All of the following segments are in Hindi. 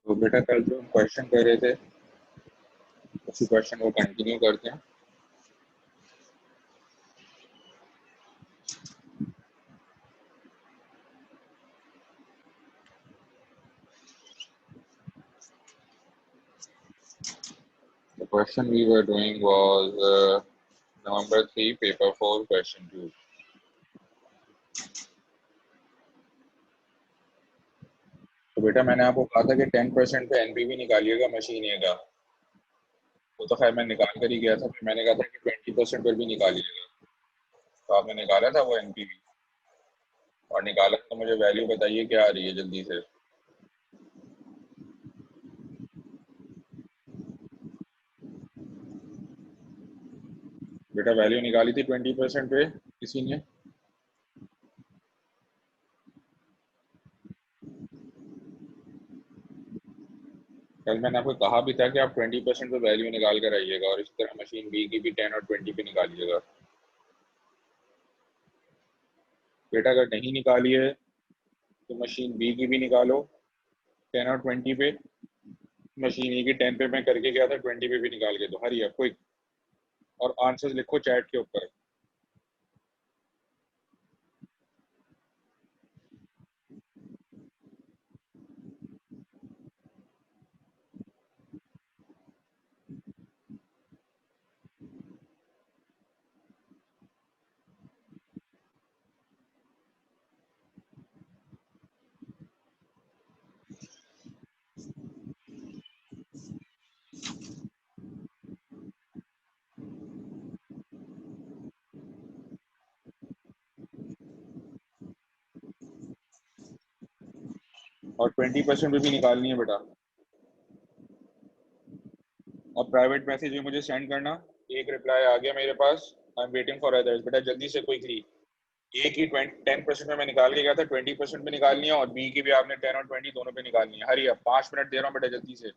तो बेटा कल जो हम क्वेश्चन कर रहे थे उसी क्वेश्चन को कंटिन्यू करते हैं। The question we were doing was November 3, paper 4, question 2. तो बेटा मैंने आपको कहा था कि 10% पे एनपीवी निकालिएगा मशीन ए का। वो तो खैर मैं निकाल कर ही गया था, फिर मैंने कहा था कि 20% पर भी निकालिएगा। तो आपने निकाला था वो एनपीवी और निकाला तो मुझे वैल्यू बताइए क्या आ रही है जल्दी से। बेटा वैल्यू निकाली थी 20% पे किसी ने? कल मैंने आपको कहा भी था कि आप 20% पे वैल्यू निकाल कर आइएगा और इसी तरह मशीन बी की भी 10 और 20 पे निकालिएगा। बेटा अगर नहीं निकाली है तो मशीन बी की भी निकालो 10 और 20 पे। मशीन ए की 10 पे मैं करके गया था, 20 पे भी निकाल के दो, हरी है क्विक। और आंसर्स लिखो चैट के ऊपर। और 20% पे भी निकालनी है बेटा। और प्राइवेट मैसेज में मुझे सेंड करना। एक रिप्लाई आ गया मेरे पास, I am waiting for others. बेटा जल्दी से क्विकली। ए की 10% में मैं निकाल के गया था, 20% में निकालनी है और बी की भी आपने 10 और 20 दोनों पे निकालनी है। हरी, अब 5 मिनट दे रहा हूँ बेटा, जल्दी से।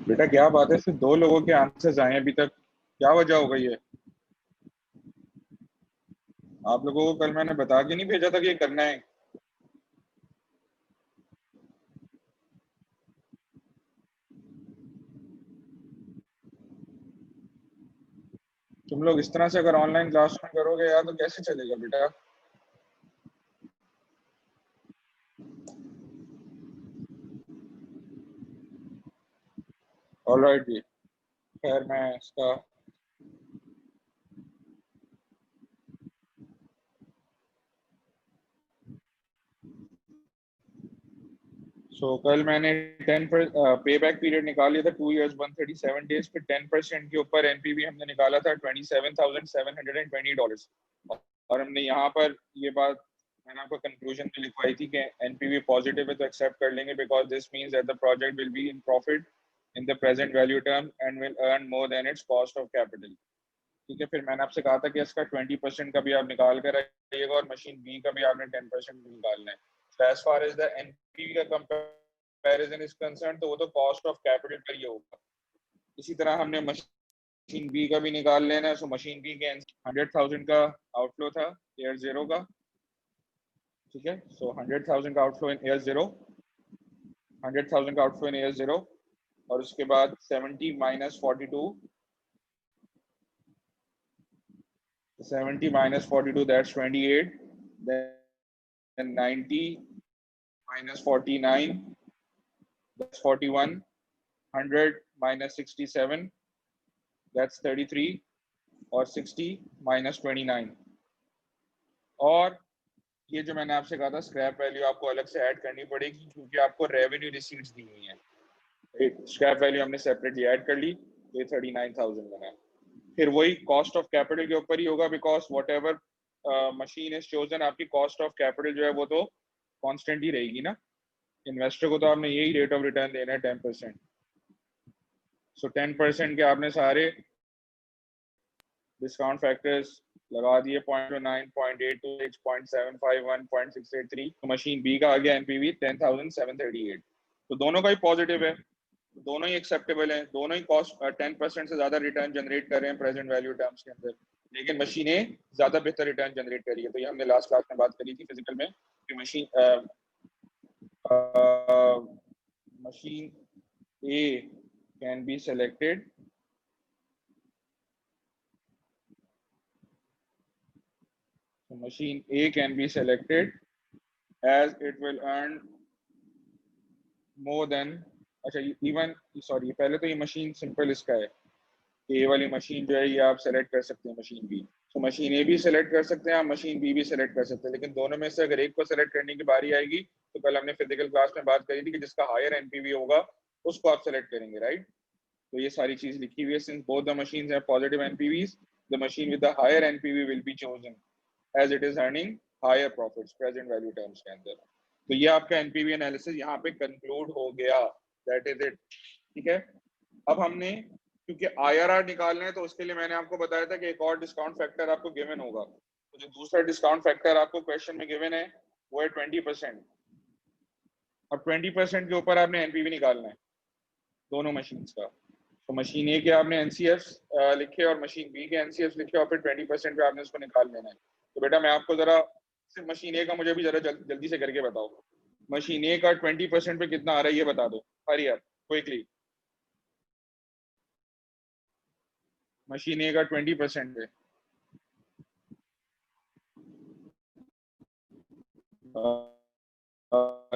बेटा क्या बात है, सिर्फ 2 लोगों के आंसर्स आए अभी तक, क्या वजह हो गई है? आप लोगों को कल मैंने बता के नहीं भेजा था कि ये करना है? तुम लोग इस तरह से अगर ऑनलाइन क्लास में करोगे यार तो कैसे चलेगा बेटा? ऑलराइट जी, खैर मैं इसका कल मैंने 10 पर पे बैक पीरियड निकाल लिया था, 2 इयर्स 137 डेज पे 10% के ऊपर एनपीवी हमने निकाला था $27,720। और हमने यहाँ पर ये बात मैंने आपको कंक्लूजन में लिखवाई थी कि एनपीवी पॉजिटिव है तो एक्सेप्ट कर लेंगे, because this means that the project will be in profit in the present value term and will earn more than it's cost of capital. ठीक है, फिर मैंने आपसे कहा था कि इसका 20% का भी आप निकाल कर रखिएगा और मशीन बी का भी आपने 10% निकालना है। So as far as the NPV का कंपैरिजन इज कंसर्न तो वो तो कॉस्ट ऑफ कैपिटल पर ही होगा। इसी तरह हमने मशीन बी का भी निकाल लेना है। सो मशीन बी के 100,000 का आउटफ्लो था ईयर जीरो का। ठीक है, सो 100,000 का आउटफ्लो इन ईयर जीरो, 100,000 का आउटफ्लो इन ईयर जीरो, और उसके बाद 70 minus 42, 70 minus 42, that's 28. Then 90 minus 49, that's 41. 100 minus 67, that's 33. और 60 minus 29। और ये जो मैंने आपसे कहा था स्क्रैप वैल्यू आपको अलग से ऐड करनी पड़ेगी क्योंकि आपको रेवेन्यू रिसीट्स दी हुई हैं। स्क्रैप वैल्यू हमने सेपरेटली ऐड कर ली, ये 39,000 बना। फिर वही कॉस्ट ऑफ कैपिटल के ऊपर ही होगा, because what ever machine is chosen, आपकी कॉस्ट ऑफ कैपिटल जो है वो तो कांस्टेंट ही रहेगी ना। इन्वेस्टर को तो आपने यही रेट ऑफ रिटर्न देना है 10%। सो 10% के आपने सारे डिस्काउंट फैक्टर्स लगा दिए, 0.29, 0.826, 0.751, 0.683। तो मशीन बी का आ गया एनपीवी 10,738। तो दोनों का ही पॉजिटिव है, दोनों ही एक्सेप्टेबल हैं, दोनों ही कॉस्ट 10% से ज्यादा रिटर्न जनरेट कर रहे हैं प्रेजेंट वैल्यू टर्म्स के अंदर। लेकिन मशीनें ज्यादा बेहतर रिटर्न जनरेट कर रही है। तो ये हमने लास्ट क्लास में बात करी थी फिजिकल में कि machine A can be selected machine A can be selected as it will earn more than, अच्छा इवन सॉरी पहले तो ये मशीन सिंपल इसका है, ए वाली मशीन जो है ये आप सेलेक्ट कर सकते हैं मशीन बी। तो मशीन ए भी सेलेक्ट कर सकते हैं आप, मशीन बी भी सेलेक्ट कर सकते हैं, लेकिन दोनों में से अगर एक को सेलेक्ट करने की बारी आएगी तो कल हमने फिजिकल क्लास में बात करी थी कि जिसका हायर एनपीवी होगा उसको आप सेलेक्ट करेंगे, राइट। तो ये सारी चीज लिखी हुई है, since both the machines have positive NPVs, the machine with the higher NPV will be chosen as it is earning higher profits present value terms के अंदर। तो ये आपका एनपीवी एनालिसिस यहाँ पे कंक्लूड हो गया, दैट इज इट। ठीक है, अब हमने क्योंकि आईआरआर निकालना है तो उसके लिए मैंने आपको बताया था कि एक और डिस्काउंट फैक्टर आपको गिवन होगा। तो जो दूसरा डिस्काउंट फैक्टर आपको क्वेश्चन में गिवन है वो है 20%। अब 20% के ऊपर आपने एनपीवी निकालना है दोनों मशीन का। तो मशीन ए के आपने एनसीएफ लिखे और मशीन बी के एनसीएफ लिखे और फिर 20% पे आपने उसको निकाल लेना है। तो बेटा मैं आपको जरा सिर्फ मशीन ए का मुझे भी जरा जल्दी से करके बताओ, मशीन ए का 20% पे कितना आ रहा है ये बता दो, हरी यार क्विकली। मशीन ए का 20% पे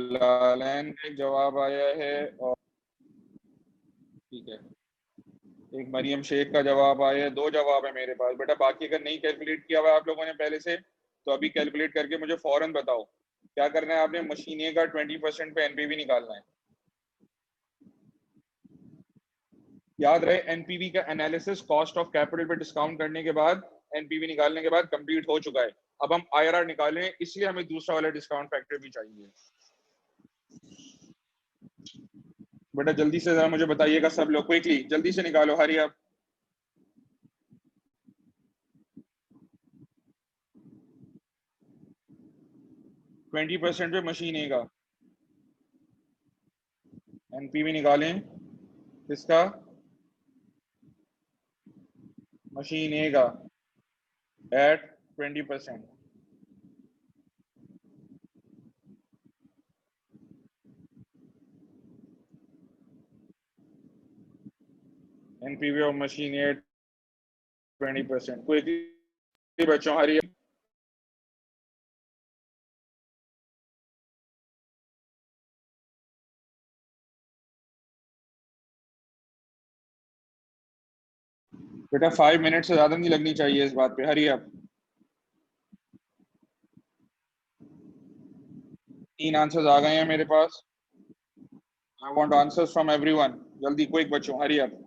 लालन का एक जवाब आया है, और ठीक है एक मरियम शेख का जवाब आया है। 2 जवाब है मेरे पास बेटा, बाकी अगर नहीं कैलकुलेट किया हुआ आप लोगों ने पहले से तो अभी कैलकुलेट करके मुझे फौरन बताओ क्या करना है आपने। मशीन ए का 20% पे एनपीवी निकालना है। याद रहे एनपीवी का एनालिसिस कॉस्ट ऑफ कैपिटल पे डिस्काउंट करने के बाद, एनपीवी निकालने के बाद कंप्लीट हो चुका है। अब हम आईआरआर निकालें, इसलिए हमें दूसरा वाला डिस्काउंट फैक्टर भी चाहिए। बेटा जल्दी से जरा मुझे बताइएगा सब लोग, क्विकली जल्दी से निकालो, हरी आप। 20% पे मशीन ए का एनपीवी निकालें, किसका? मशीन ए का at 20%। NPV of machine A 20%। Quickly बच्चों, हरी। बेटा 5 मिनट से ज्यादा नहीं लगनी चाहिए इस बात पे, हरी अब। 3 आंसर्स आ गए हैं मेरे पास। I want answers from everyone. जल्दी क्विक बच्चों, हरी अब।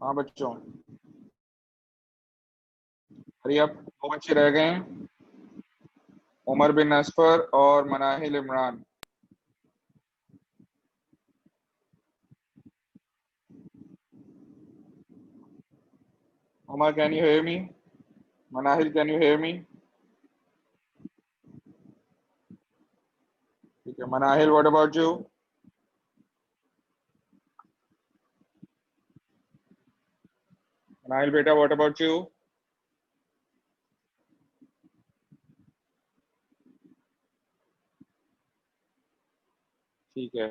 हाँ बच्चों, अरे अब 2 बच्चे रह गए हैं, उमर बिन असफर और Manahil Imran. Umar, can you hear me? Manahil, can you hear me? ठीक है, Manahil, what about you? Manahil बेटा, व्हाट अबाउट यू? ठीक है,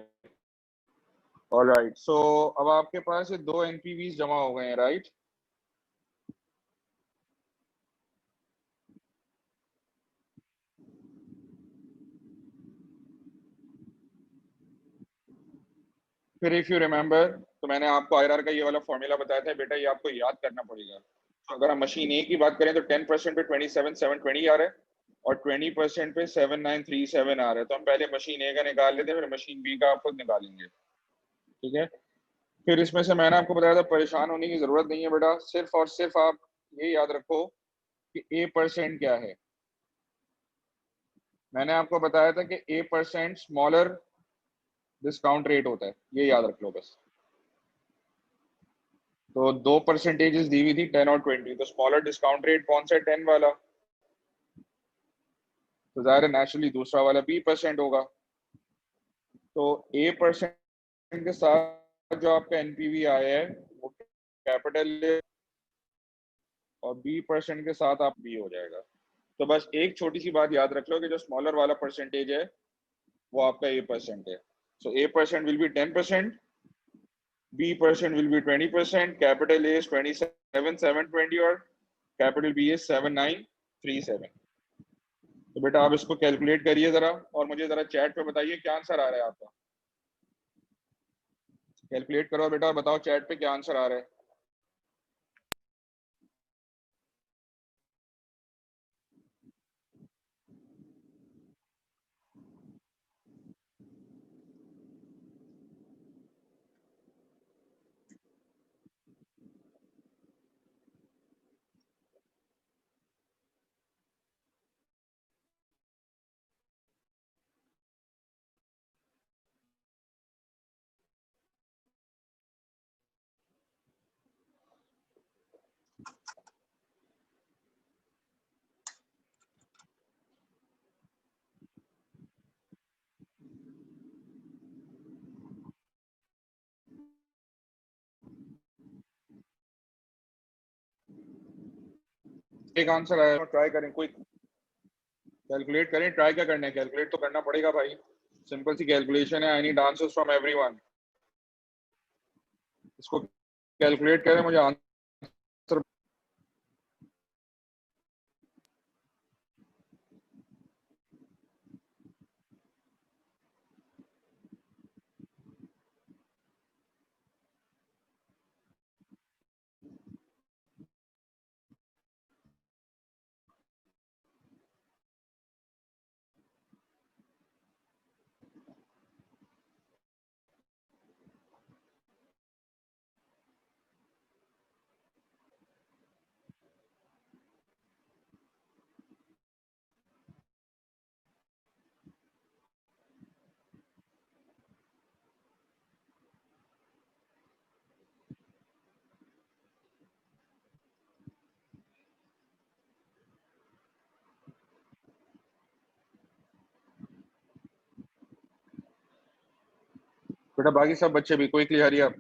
ऑलराइट। सो अब आपके पास ये 2 NPVs जमा हो गए हैं, राइट? फिर इफ यू रिमेंबर, तो मैंने आपको आईआरआर का ये वाला फॉर्मूला बताया था बेटा, ये आपको याद करना पड़ेगा। तो अगर हम मशीन ए की बात करें तो 10% पे 27,720 आ रहा है, और 20% पे 7,937 आ रहा है। तो हम पहले मशीन ए का निकाल लेते हैं, फिर मशीन बी का आप खुद निकालेंगे, ठीक है? फिर इसमें से मैंने आपको बताया था, परेशान होने की जरूरत नहीं है बेटा, सिर्फ और सिर्फ आप ये याद रखो कि A% क्या है। मैंने आपको बताया था कि A% स्मॉलर डिस्काउंट रेट होता है, ये याद रख लो बस। तो 2 परसेंटेजेस दी हुई थी, 10 और 20, तो स्मॉलर डिस्काउंट रेट कौन सा है? 10 वाला। तो जाहिर है नेचुरली दूसरा वाला B% होगा। तो A% के साथ जो आपका एनपीवी आया है वो कैपिटल, और B% के साथ आप बी हो जाएगा। तो बस एक छोटी सी बात याद रख लो कि जो स्मॉलर वाला परसेंटेज है वो आपका A% है। सो A% will be 10%, B% will be 20%, capital A is 27,720 और कैपिटल B is 7,937। तो बेटा आप इसको कैलकुलेट करिए जरा, और मुझे जरा चैट पे बताइए क्या आंसर आ रहा है आपका। कैलकुलेट करो बेटा और बताओ चैट पे क्या आंसर आ रहा है। एक आंसर आया, ट्राई करें, कोई कैलकुलेट करें। ट्राई क्या करना है, कैलकुलेट तो करना पड़ेगा भाई, सिंपल सी कैलकुलेशन है। I need answers from everyone. इसको कैलकुलेट करें, मुझे आंसर। बेटा बाकी सब बच्चे भी कोई क्लियर, अब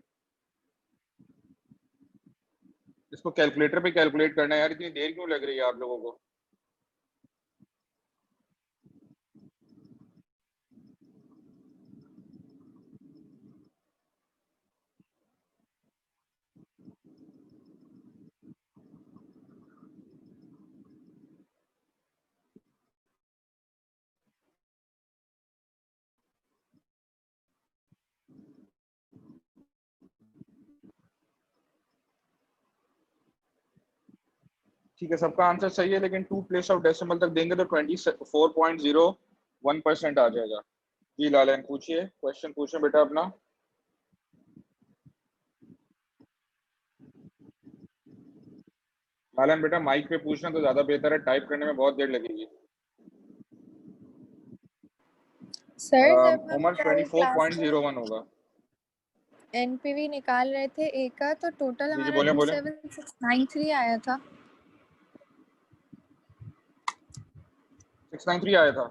इसको कैलकुलेटर पे कैलकुलेट करना है यार, इतनी देर क्यों लग रही है आप लोगों को? ठीक है, सबका आंसर सही है, लेकिन 2 प्लेस ऑफ डेसिमल तक देंगे तो 24.01% आ जाएगा। जी लालन, पूछिए, क्वेश्चन पूछे बेटा अपना। लालन बेटा माइक पे पूछना तो ज्यादा बेहतर है, टाइप करने में बहुत देर लगेगी। सर जब हम उमर कल क्लास में 24.01 होगा। एनपीवी निकाल रहे थे ए का, तो टोटल जी जी हमारा बोले बोले। 27693 आया था। 693 आया था,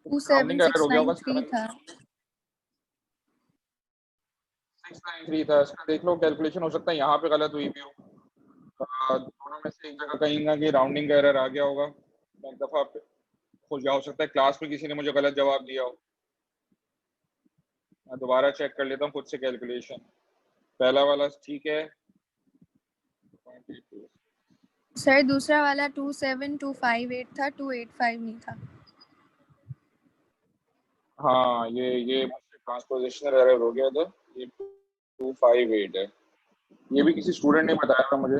राउंडिंग का एरर हो गया होगा। 27693 था। 693 था, इसका देख लो कैलकुलेशन, हो सकता है यहाँ पे गलत हुई भी हो। दोनों में से एक जगह कहीं ना कहीं राउंडिंग का एरर आ गया होगा। एक दफा हो गया, हो सकता है क्लास में किसी ने मुझे गलत जवाब दिया हो। मैं दोबारा चेक कर लेता हूँ खुद से कैलकुलेशन। पहला वाला ठीक है। सर दूसरा वाला 27258 था, 285 नहीं था। हाँ ये ट्रांसपोजिशनल एरर हो गया था। ये 258 है, ये भी किसी स्टूडेंट ने बताया था मुझे।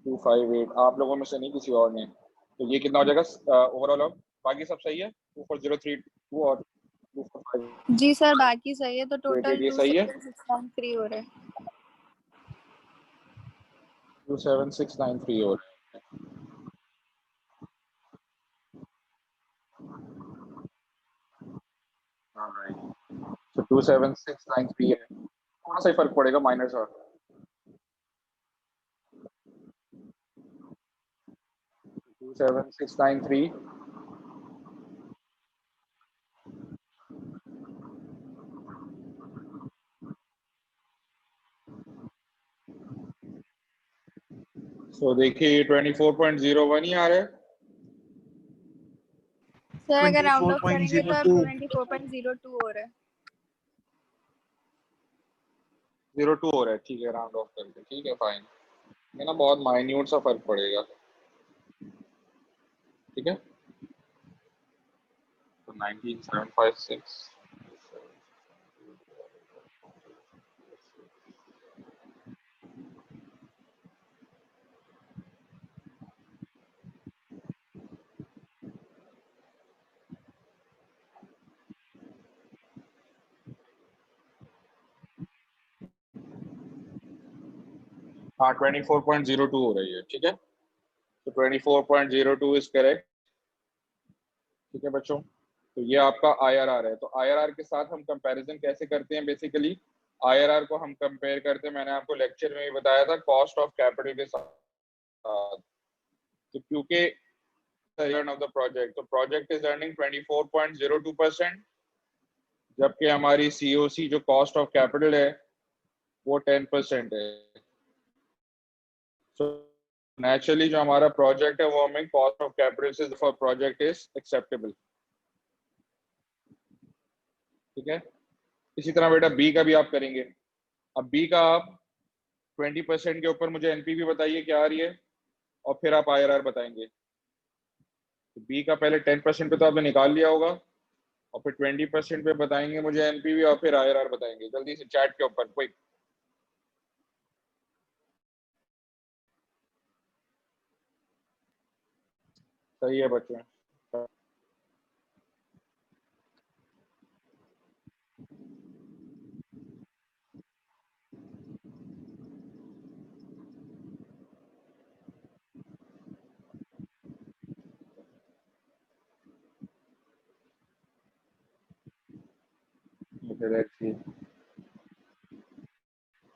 258 आप लोगों में से नहीं, किसी और ने। तो ये कितना हो जाएगा ओवरऑल? अब बाकी सब सही है, 24032 और 245। जी सर बाकी सही है, तो टोटल ये सही है, 27693 हो रहे हैं। 27693 और तो 27693 है। कौन सा ही फर्क पड़ेगा, माइनस और 27693। सो देखिए ये 24.01 ही आ रहा है। सर अगर राउंड ऑफ करेंगे तो अब 24.02 24.02 हो रहा है। 02 हो रहा है, ठीक है, राउंड ऑफ करके, ठीक है फाइन। ये ना बहुत माइन्यूट सा फर्क पड़ेगा, ठीक है। तो 19756 हाँ 24.02 हो रही है, ठीक है। तो 24.02 इज करेक्ट, ठीक है बच्चों। तो ये आपका आईआरआर है। तो आईआरआर के साथ हम कंपैरिजन कैसे करते हैं? बेसिकली आईआरआर को हम कंपेयर करते हैं, मैंने आपको लेक्चर में भी बताया था, कॉस्ट ऑफ कैपिटल के साथ। तो क्योंकि रिटर्न ऑफ द प्रोजेक्ट, तो प्रोजेक्ट इज अर्निंग 24.02%, जबकि हमारी सीओसी जो कॉस्ट ऑफ कैपिटल है वो 10% है। सो नेचुरली जो हमारा प्रोजेक्ट है वो हमें कॉस्ट ऑफ कैपिटल से फॉर प्रोजेक्ट इज एक्सेप्टेबल, ठीक है। इसी तरह बेटा बी का भी आप करेंगे। अब बी का आप 20% के ऊपर मुझे एनपीवी बताइए क्या आ रही है, और फिर आप आईआरआर बताएंगे। तो बी का पहले 10% पे तो आपने निकाल लिया होगा, और फिर 20% पे बताएंगे मुझे एनपीवी, और फिर आईआरआर बताएंगे। जल्दी से चैट के ऊपर क्विक। सही है बच्चों।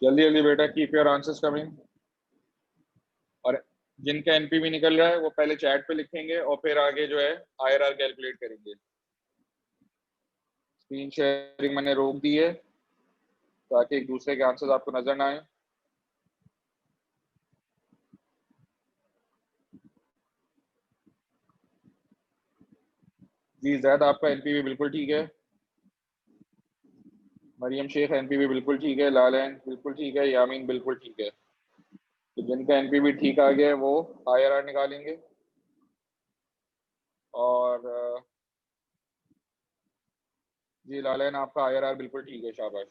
जल्दी जल्दी बेटा, कीप योर आंसर्स कमिंग। और जिनका एनपीवी निकल रहा है वो पहले चैट पे लिखेंगे, और फिर आगे जो है आईआरआर कैलकुलेट करेंगे। स्क्रीन शेयरिंग मैंने रोक दी है ताकि एक दूसरे के आंसर्स आपको नजर ना आए। जी जैद आपका एनपीवी बिल्कुल ठीक है। मरियम शेख एनपीवी बिल्कुल ठीक है। लालैन बिल्कुल ठीक है। यामीन बिल्कुल ठीक है। तो जिनका एनपीवी ठीक आ गया है वो आईआरआर निकालेंगे। और जी लालैन आपका आईआरआर बिल्कुल ठीक है, शाबाश।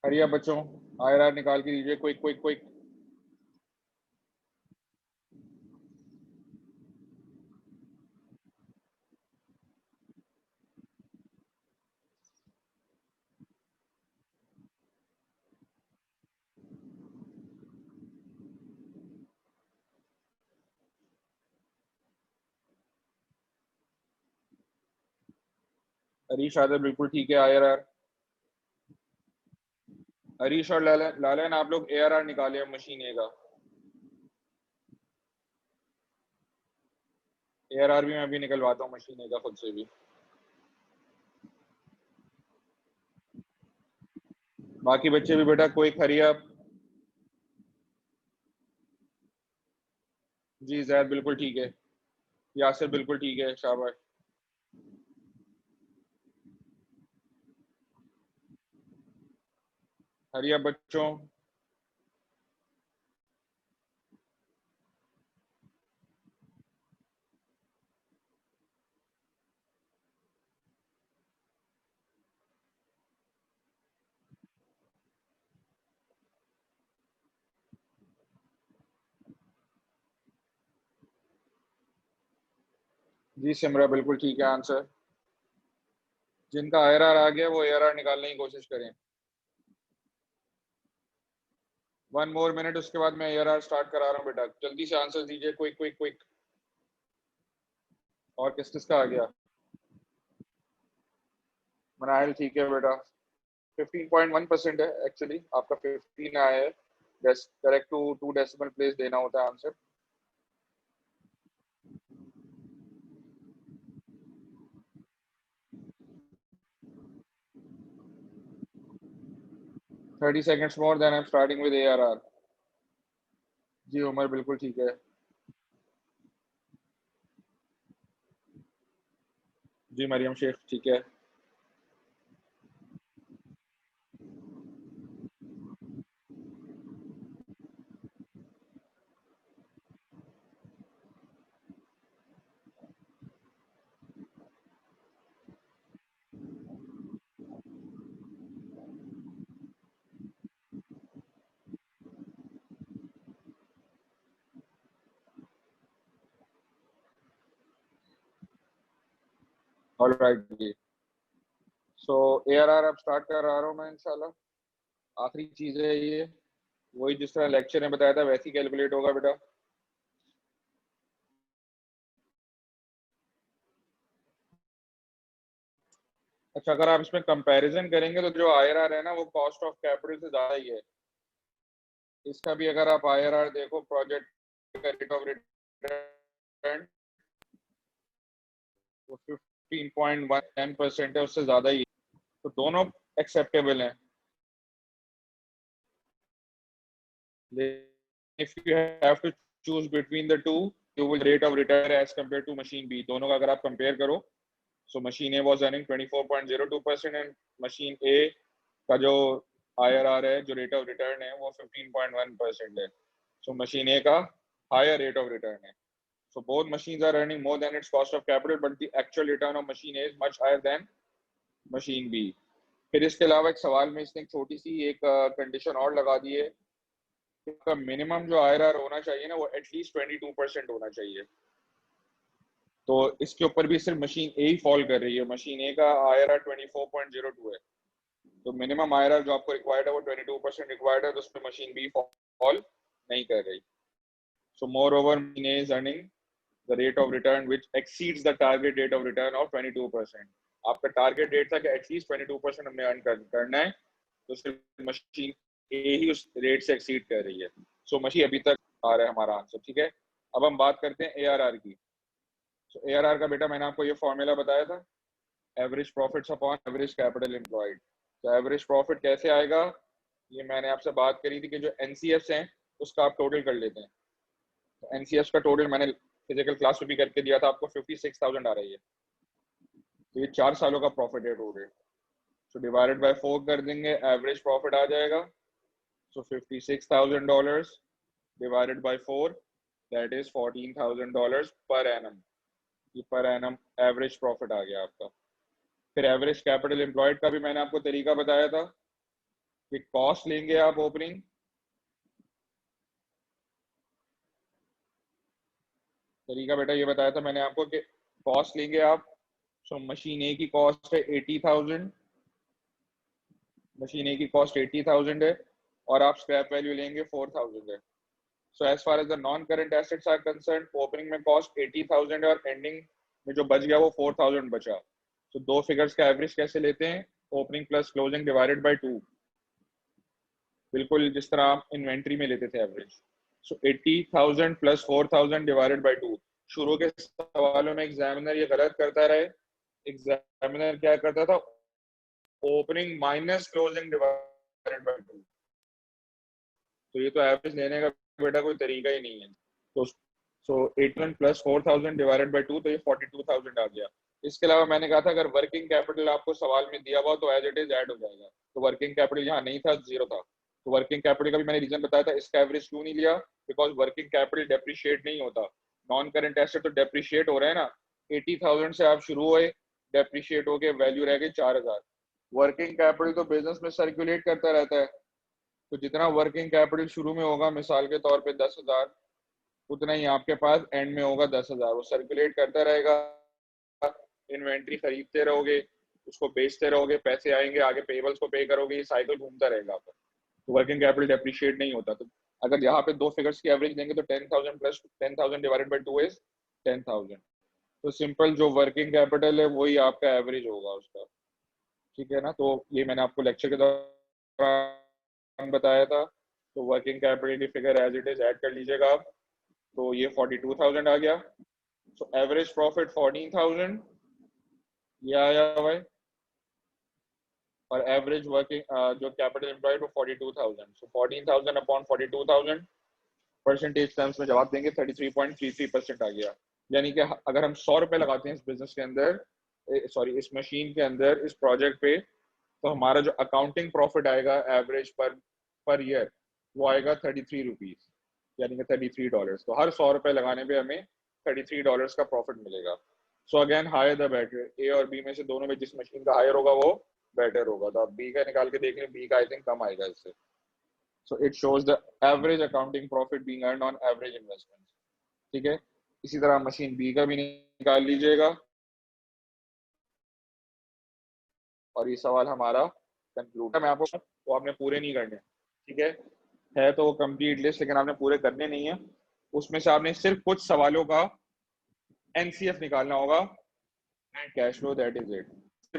हरिया बच्चों, आईआरआर निकाल के दीजिए, क्विक क्विक क्विक। हरीश आदर बिल्कुल ठीक है। IRR हरीश और लालन आप लोग ARR निकाले मशीन ए का। ARR भी मैं अभी निकलवाता हूँ मशीन ए का खुद से भी। बाकी बच्चे भी बेटा कोई खरिया। जी जैद बिल्कुल ठीक है। यासिर बिल्कुल ठीक है। शाबाश। हरिया बच्चों। जी सिमरा बिल्कुल ठीक है आंसर। जिनका IRR आ गया वो ARR निकालने की कोशिश करें। 1 मोर मिनट उसके बाद मैं ARR स्टार्ट करा रहा हूँ बेटा। जल्दी से आंसर दीजिए। Quick quick quick. और किस किस का आ गया? मनाहिल ठीक है बेटा। 15.1% है एक्चुअली। आपका 15 आया है। करेक्ट टू 2 डेसिमल प्लेस देना होता है answer. Thirty seconds more then I am starting with ARR। जी उमर बिल्कुल ठीक है। जी मरियम शेख ठीक है। ऑलराइट जी। सो ARR अब स्टार्ट कर रहा हूँ मैं इंशाल्लाह। आखिरी चीज है ये। वही जिस तरह लेक्चर में बताया था वैसे ही कैलकुलेट होगा बेटा। अच्छा अगर आप इसमें कंपैरिजन करेंगे तो जो IRR है ना वो कॉस्ट ऑफ कैपिटल से ज्यादा ही है। इसका भी अगर आप IRR देखो प्रोजेक्ट का रेट ऑफ रिटर्न वो 15.1% है उससे ज्यादा ही है। तो दोनों एक्सेप्टेबल हैं। if you have to choose between the two you will rate of return as compared to machine B। दोनों का अगर आप कंपेयर करो so machine A was earning 24.02% and machine A का जो IRR है जो rate of return है वो 15.1% है। so machine A का higher rate of return है। so both machines are earning more than its cost of capital but the actual return of machine A is much higher than machine B। फिर इसके अलावा एक सवाल में इसने एक छोटी सी एक कंडीशन और लगा दी है का मिनिमम जो IRR होना चाहिए ना वो एटलीस्ट 22% होना चाहिए। तो इसके ऊपर भी सिर्फ मशीन ए ही फॉल कर रही है। मशीन ए का IRR 24.02 है। तो मिनिमम IRR जो आपको रिक्वायर्ड है वो 22% रिक्वायर्ड है। तो उसमें मशीन बी फॉल नहीं कर रही। So moreover machine A is earning the rate of return which exceeds the target rate of return of 22%। आपका टारगेट रेट था कि एटलीस्ट 22% हमने अर्न करना है। तो सिर्फ मशीन ए ही उस रेट से एक्सीड कर रही है। सो मशीन अभी तक आ रहा है हमारा आंसर। ठीक है अब हम बात करते हैं ARR की। सो ARR का बेटा मैंने आपको ये फॉर्मूला बताया था average profits upon average capital employed. तो एवरेज प्रॉफिट कैसे आएगा ये मैंने आपसे बात करी थी कि जो NCFs हैं उसका आप टोटल कर लेते हैं। तो NCFs का टोटल मैंने फिजिकल क्लास में भी करके दिया था आपको 56,000 आ रही है। तो ये 4 सालों का प्रॉफिट है टोटल। सो डिवाइडेड बाय 4 कर देंगे एवरेज प्रॉफिट आ जाएगा। सो $56,000 divided by 4 that is $14,000 per annum। ये पर एनम एवरेज प्रॉफिट आ गया आपका। फिर एवरेज कैपिटल एम्प्लॉयड का भी मैंने आपको तरीका बताया था कि कॉस्ट लेंगे आप ओपनिंग तरीका बेटा ये बताया था मैंने आपको कि कॉस्ट लेंगे आप। सो मशीन ए की कॉस्ट है 80,000। मशीन ए की कॉस्ट 80,000 है और आप स्क्रैप वैल्यू लेंगे 4,000 है। So as far as the non-current assets are concerned, opening में cost 80,000 है और ending में जो बच गया वो 4,000 बचा। तो दो फिगर्स का एवरेज कैसे लेते हैं? Opening plus closing divided by 2, बिल्कुल जिस तरह आप इन्वेंट्री में लेते थे average. So 80,000 plus 4,000 divided by 2। शुरू के सवालों में एग्जामिनर ये गलत करता रहे, एग्जामिनर क्या करता था, opening minus closing divided by 2। तो ये तो एवरेज लेने का बेटा कोई तरीका ही नहीं है। तो 81 प्लस 4,000 डिवाइडेड बाय 2, तो ये 42,000 आ गया। इसके अलावा मैंने कहा था अगर वर्किंग कैपिटल आपको सवाल में दिया हुआ तो एज इट इज ऐड हो जाएगा। तो वर्किंग कैपिटल यहाँ नहीं था, जीरो था। तो वर्किंग कैपिटल का भी मैंने रीजन बताया था, इसका एवरेज क्यों नहीं लिया, बिकॉज वर्किंग कैपिटल डेप्रिशिएट नहीं होता। नॉन करंट एसेट तो डेप्रिशिएट हो रहे हैं ना। 80,000 से आप शुरू हुए, डेप्रिशिएट हो गए, वैल्यू रह गई 4,000। वर्किंग कैपिटल तो बिजनेस में सर्कुलेट करता रहता है, तो जितना वर्किंग कैपिटल शुरू में होगा, मिसाल के तौर पे 10,000, उतना ही आपके पास एंड में होगा 10,000। वो सर्कुलेट करता रहेगा, इन्वेंट्री खरीदते रहोगे, उसको बेचते रहोगे, पैसे आएंगे, आगे पेबल्स को पे करोगे, ये साइकिल घूमता रहेगा आपका। तो वर्किंग कैपिटल डेप्रिशिएट नहीं होता। तो अगर यहाँ पे दो फिगर्स की एवरेज देंगे तो 10,000 प्लस 10,000 डिवाइडेड बाई 2 इज 10,000। तो सिंपल जो वर्किंग कैपिटल है वही आपका एवरेज होगा उसका, ठीक है ना। तो ये मैंने आपको लेक्चर के दौरान बताया था। तो वर्किंग कैपिटल की figure as it is add कर लीजिएगा आप। तो ये 42,000 आ गया। सो एवरेज प्रॉफिट 14,000 ये आया भाई, और एवरेज वर्किंग जो कैपिटल एम्प्लॉयड वो 42,000। सो 14,000 अपॉन 42,000 परसेंटेज टर्म्स में जवाब देंगे 33.33% आ गया। यानी कि अगर हम 100 रुपए लगाते हैं इस बिजनेस के अंदर, सॉरी इस मशीन के अंदर, इस प्रोजेक्ट पे, तो हमारा जो अकाउंटिंग प्रॉफिट आएगा एवरेज पर ईयर, वो आएगा 33 रुपीज, यानी कि $33। तो हर 100 रुपए लगाने पे हमें $33 का प्रॉफिट मिलेगा। So again higher the better, A और बी में से दोनों में जिस मशीन का हायर होगा वो बेटर होगा। तो आप बी का निकाल के देख लें, बी का आई थिंक कम आएगा इससे। So it shows the average accounting profit being earned on average investment, ठीक है। इसी तरह मशीन बी का भी निकाल लीजिएगा, और ये सवाल हमारा कंक्लूड है। मैं आपको, वो आपने पूरे नहीं करने, ठीक है तो वो कंप्लीट लिस्ट, लेकिन आपने पूरे करने नहीं है। उसमें से आपने सिर्फ कुछ सवालों का एनसीएफ निकालना होगा, and cash flow, that is it.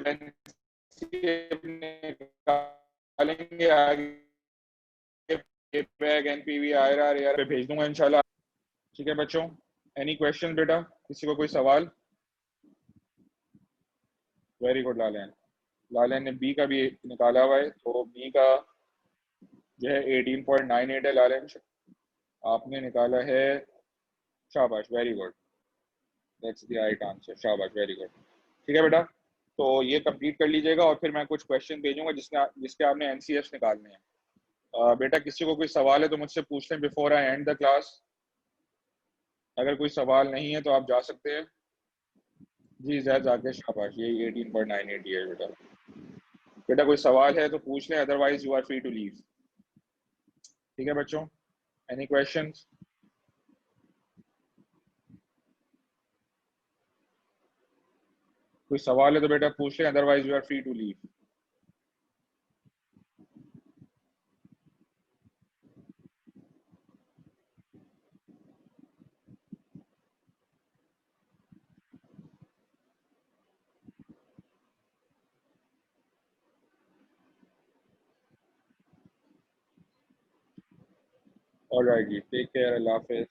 NCF निकालेंगे, आगे पेबैक, एनपीवी, आईआरआर यार पे भेज दूंगा इंशाल्लाह, ठीक है बच्चों। एनी क्वेश्चन बेटा, किसी को कोई सवाल? वेरी गुड लालन, लालन ने बी का भी निकाला हुआ है। तो बी का जो है 18.98 है लालन, आपने निकाला है, शाबाश, very good, that's the right answer, शाबाश, वेरी गुड, ठीक है बेटा। तो ये कंप्लीट कर लीजिएगा, और फिर मैं कुछ क्वेश्चन भेजूंगा जिसके आपने एनसीएफ निकालने हैं। बेटा किसी को कोई सवाल है तो मुझसे पूछ लें before I and the class. अगर कोई सवाल नहीं है तो आप जा सकते हैं। जी जैद जाके, शाबाश, ये 18.98 है बेटा। बेटा कोई सवाल है तो पूछ लें, otherwise you are free to leave, ठीक है बच्चों। Any questions? कोई सवाल है तो बेटा पूछ लें, otherwise you are free to leave. Alright जी, टेक केयर, अल्लाह हाफिज़।